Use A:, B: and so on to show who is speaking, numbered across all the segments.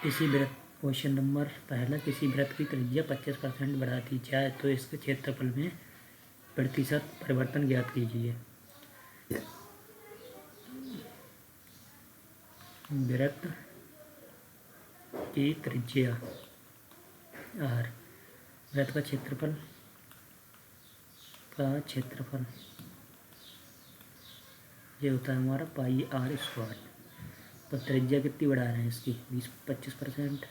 A: किसी वृत्त question number पहला, किसी वृत्त की त्रिज्या 25% बढ़ा दी जाए तो इसके क्षेत्रफल में प्रतिशत परिवर्तन ज्ञात कीजिए। वृत्त की त्रिज्या r, वृत्त का क्षेत्रफल ये होता है हमारा पाई r स्क्वायर। तो त्रिज्या कितनी बढ़ा रहे हैं इसकी 25%।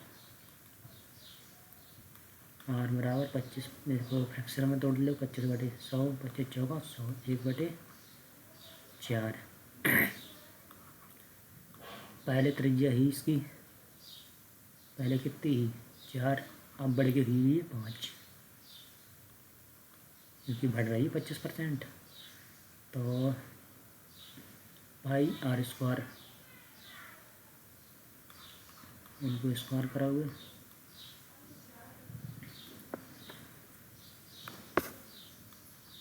A: r बराबर 25, देखो फ्रैक्शन में तोड़ लो, 25/100, 25 चौका 100, 1/4। पहले त्रिज्या ही इसकी पहले कितनी ही 4, अब बढ़ के हुई है 5, क्योंकि बढ़ रही है 25%। तो पाई r स्क्वायर, उनको स्क्वायर कराओगे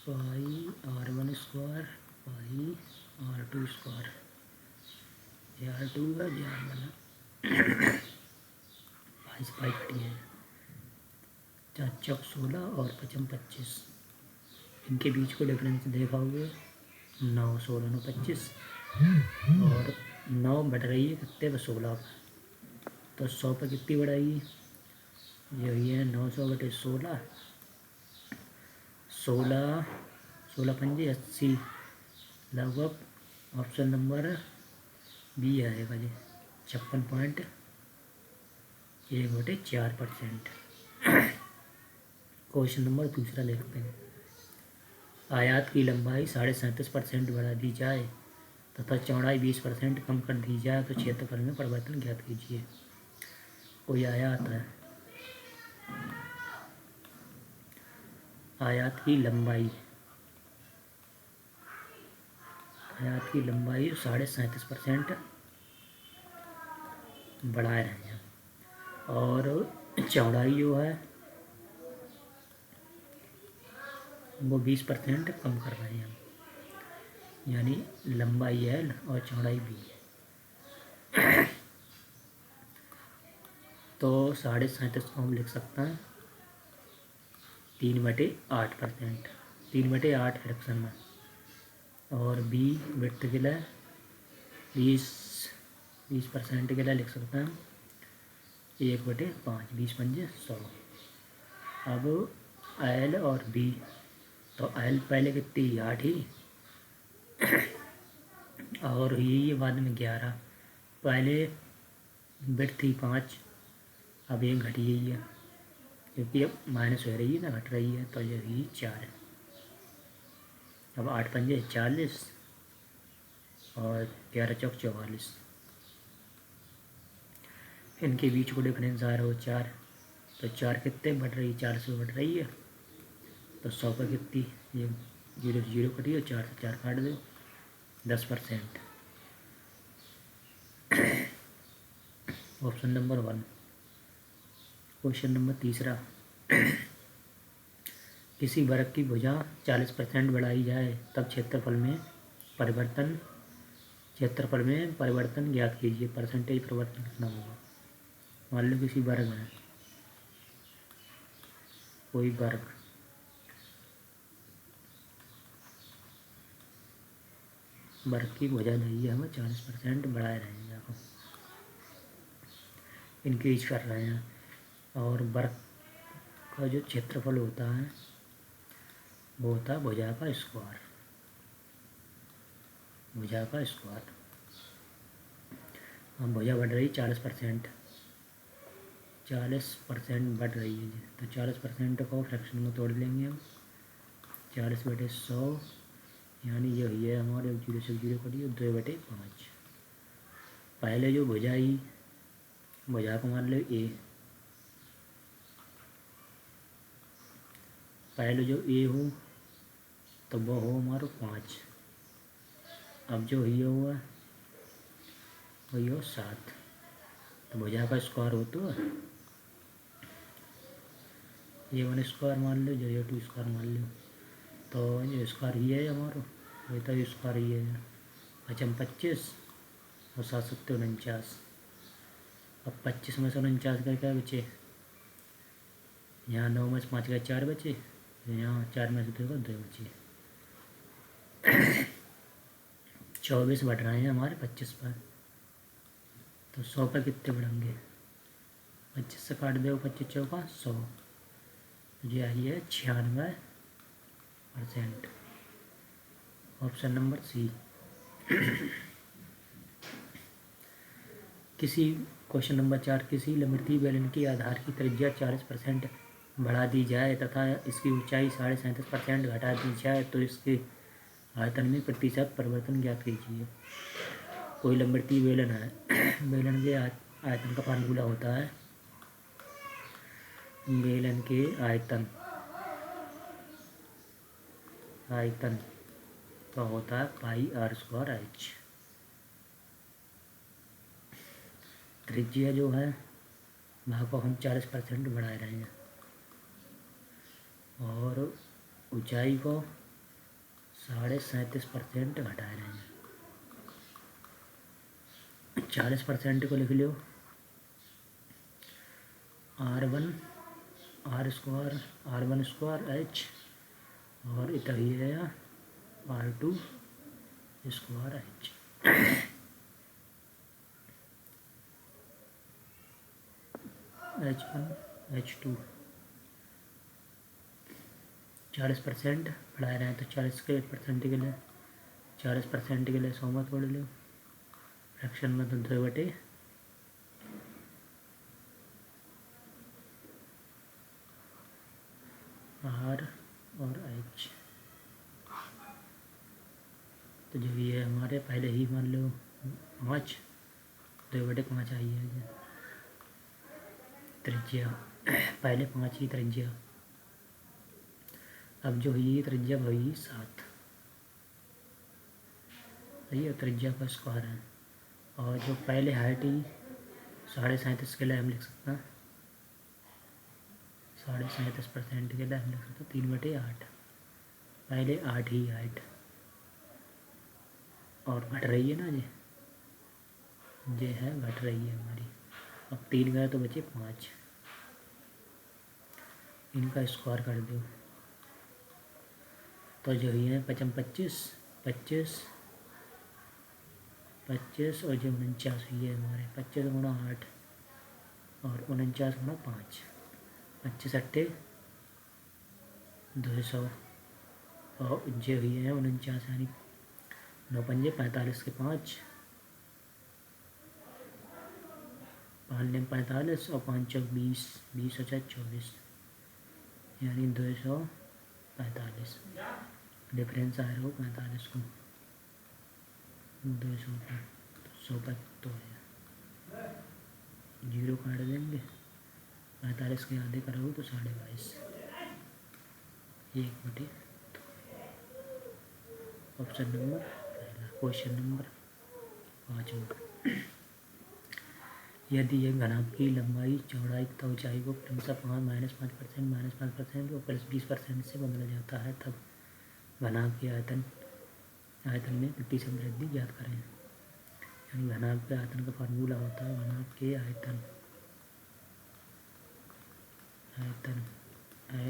A: पाई r1 square pi r2 square, r2 का r1 पाई से पाई कटी है, 4 चौक 16 और 5 25, इनके बीच को डिफरेंस देखोगे 9, 16 9 25 और 9 बढ़ रही है कितने पर 16 पर, तो 100 पर कितनी बढ़ाई, यही है 900/16, 16 पंजे 80, लगभग ऑप्शन नंबर बी आएगा जी, 56.1/4%। क्वेश्चन नंबर दूसरा देखते हैं। आयत की लंबाई 37.5% बढ़ा दी जाए तथा चौड़ाई 20% कम कर दी जाए तो क्षेत्रफल में परिवर्तन ज्ञात कीजिए। कोई आयत है, आयत की लंबाई 37.5% बढ़ा रहे हैं और चौड़ाई जो है वो 20% कम कर रहे हैं, यानी लंबाई L और चौड़ाई B है। तो 37.5 को हम लिख सकते हैं 3/8%, 3/8 फ्रैक्शन में, और B विड्थ के लिए 20% के लिए लिख सकते हैं 1/5, 20 पंजे 100। अब L और B, तो L पहले कितनी 8 ही और ये बाद में 11, पहले विड्थ थी 5, अब 1 घटी ही है क्योंकि अब माइनस हो रही है ना, घट रही है, तो यही 4 है। अब 8 पंजे 40 और 11 चौक 44, इनके बीच को डिफरेंस आ रहा हो 4, तो 4 कितने बढ़ रही है, 4 से बढ़ रही है, तो 100 पर कितनी, ये 0 से 0 कटी और 4 से 4 काट दो, 10%। Option number 1। क्वेश्चन नंबर तीसरा, किसी वर्ग की भुजा 40% बढ़ाई जाए तब क्षेत्रफल में परिवर्तन ज्ञात कीजिए। परसेंटेज परिवर्तन कितना होगा। मान लो किसी वर्ग में, कोई वर्ग की भुजा दी है, हमें 40% बढ़ाए रहे हैं, देखो इंक्रीज कर रहे हैं, और वर्ग का जो क्षेत्रफल होता है वो होता है भुजा का स्क्वायर, भुजा का स्क्वायर। हम भुजा बढ़ रही 40% बढ़ रही है, तो 40% को फ्रैक्शन में तोड़ लेंगे हम, 40/100, यानी यही है हमारे 0 से 0 करिए 2/5। पहले जो भुजा को मान लो A, पहले जो A हो तो वो हो हमारा 5, अब जो ये हुआ वही हो 7, तो भुजा का स्क्वायर हो तो ये 1 स्क्वायर मान लो, जो ये 2 स्क्वायर मान लो, तो ये स्क्वायर ही है हमारा, वही तो स्क्वायर ही है, 25 और 7 7 49, अब 25 में से 49 का क्या बचे, यहाँ 9 में से 5 का 4 बचे, यहाँ 4 में से 2 का 2 बचे। 24 बढ़ रहे हैं हमारे 25 पर, तो 100 पर कितने बढ़ेंगे, 25 से काट दो, 25 चौका 100, ये आई है 96%। Option number C. Question number 4, किसी लम्बी बेलन की आधार की त्रिज्या 40% बढ़ा दी जाए तथा इसकी ऊंचाई 37.5% घटा दी जाए तो इसके आयतन में प्रतिशत परिवर्तन ज्ञात कीजिए। कोई लंबी बेलन है, बेलन के आयतन का फार्मूला होता है, बेलन के आयतन का होता है πr²h। त्रिज्या जो है वहाँ को हम 40% बढ़ा रहे हैं और ऊंचाई को 37.5% घटा रहे हैं। 40% को लिख लो r1² और इतना ही है r2²h। h1 h2 40% बढ़ा रहे हैं तो 40% के लिए 40% के लिए 100 में तोड़ लो, फ्रैक्शन में तो 2/r और h। तो जो ये हमारे पहले ही मान लो 5, 2/5 आई है त्रिज्या, पहले 5 की त्रिज्या। अब जो ये त्रिज्या वही 7, सही है, त्रिज्या का स्क्वायर है। और जो पहले हाइट ही 37.5 के लिए हम लिख सकते हैं, 37.5% के लिए हम लिख सकते हैं 3/8, पहले 8 ही हाइट और घट रही है ना, ये है घट रही है हमारी। अब 3 गए तो बचे 5, इनका स्क्वायर कर दो तो जो ही है 25 और जो 49 हुई है हमारे 25 × 8 और 49 × 5, 25 अट्ठे 200 और जो हुई है 49 यानी 9 पंजे 45 के 5, 5 ने 45 और 5 चौक 20, 20 और 24 यानी 245। डिफरेंस आ रहा हो 45 को 200 पर, 100 पर तो है 0 काट देंगे, 45 के आधे करोगे तो 22.5, 1/2। ऑप्शन नंबर पहला। Question number 5। यदि एक घनाभ की लंबाई, चौड़ाई तथा ऊंचाई को क्रमशः -5%, -5% और +20% से बदला जाता है तब घनाभ के आयतन में प्रतिशत वृद्धि ज्ञात करें। यानी घनाभ के आयतन का फार्मूला होता है घनाभ के आयतन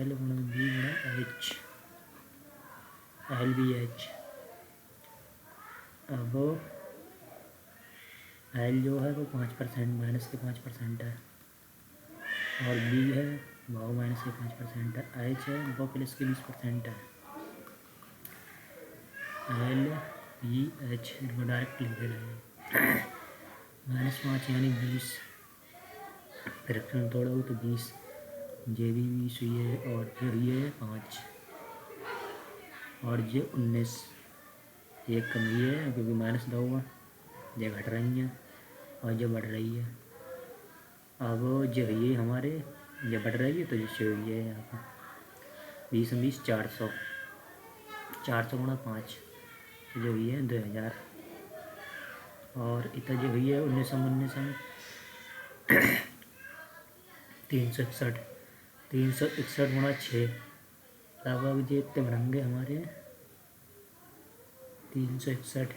A: L/V/H, LVH। अब L जो है वो 5%, -5% है, और B है वो -5% है, H है वो +20% है। LVH इनको डायरेक्ट लिख रहे हैं, -5 यानी 20, फ्रैक्शन तोड़ो तो 20, जे भी 20 हुई है और जो हुई है 5 और जे 19, एक कम हुई है क्योंकि -2 हुआ, ये घट रही है और जो बढ़ रही है। अब जो हुई है हमारे ये बढ़ रही है तो जिससे हुई है यहाँ पर 20 20 400 × 5 जो हुई है 2000 और इतना जो हुई है 19 361 × 6 लगभग जो इतने बढ़ेंगे हमारे 361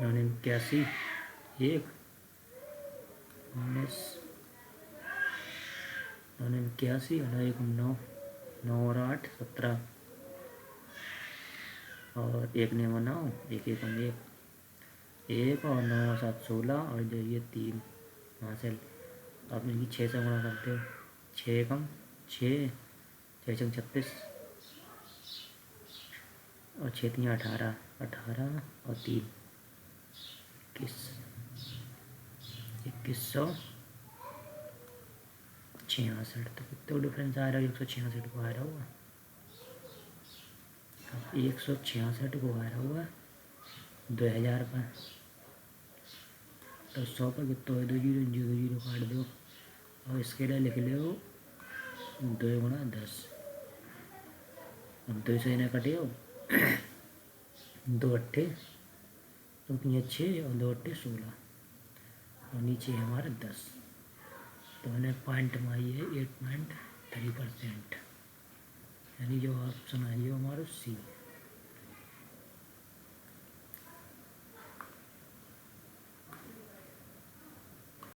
A: $981 एक 981 और एक 9 9 और 8 17 और एक ने 9 एक एक एक और 9 और 7 16 और जो ये 3 वहाँ से आप इनकी 6 से गुणा करते हो 6 कम 6 6 छंग 36 और 6 3 18 18 और 3 2100 66 तो कितना डिफरेंस आ रहा है 166 को आ रहा होगा 166 को आ रहा होगा 2000 का तो 100 पर कितना है 2 जीरो जीरो जीरो काट दो और इसके लिए लिख लो 2 गुणा 10 अब 2 से इन्हें कटे हो 2 अट्ठे तो 6 और 2 अट्ठे 16 और नीचे है हमारे 10 तो मैंने पॉइंट में आई है 8.3%। यानी जो ऑप्शन आई है हमारा सी।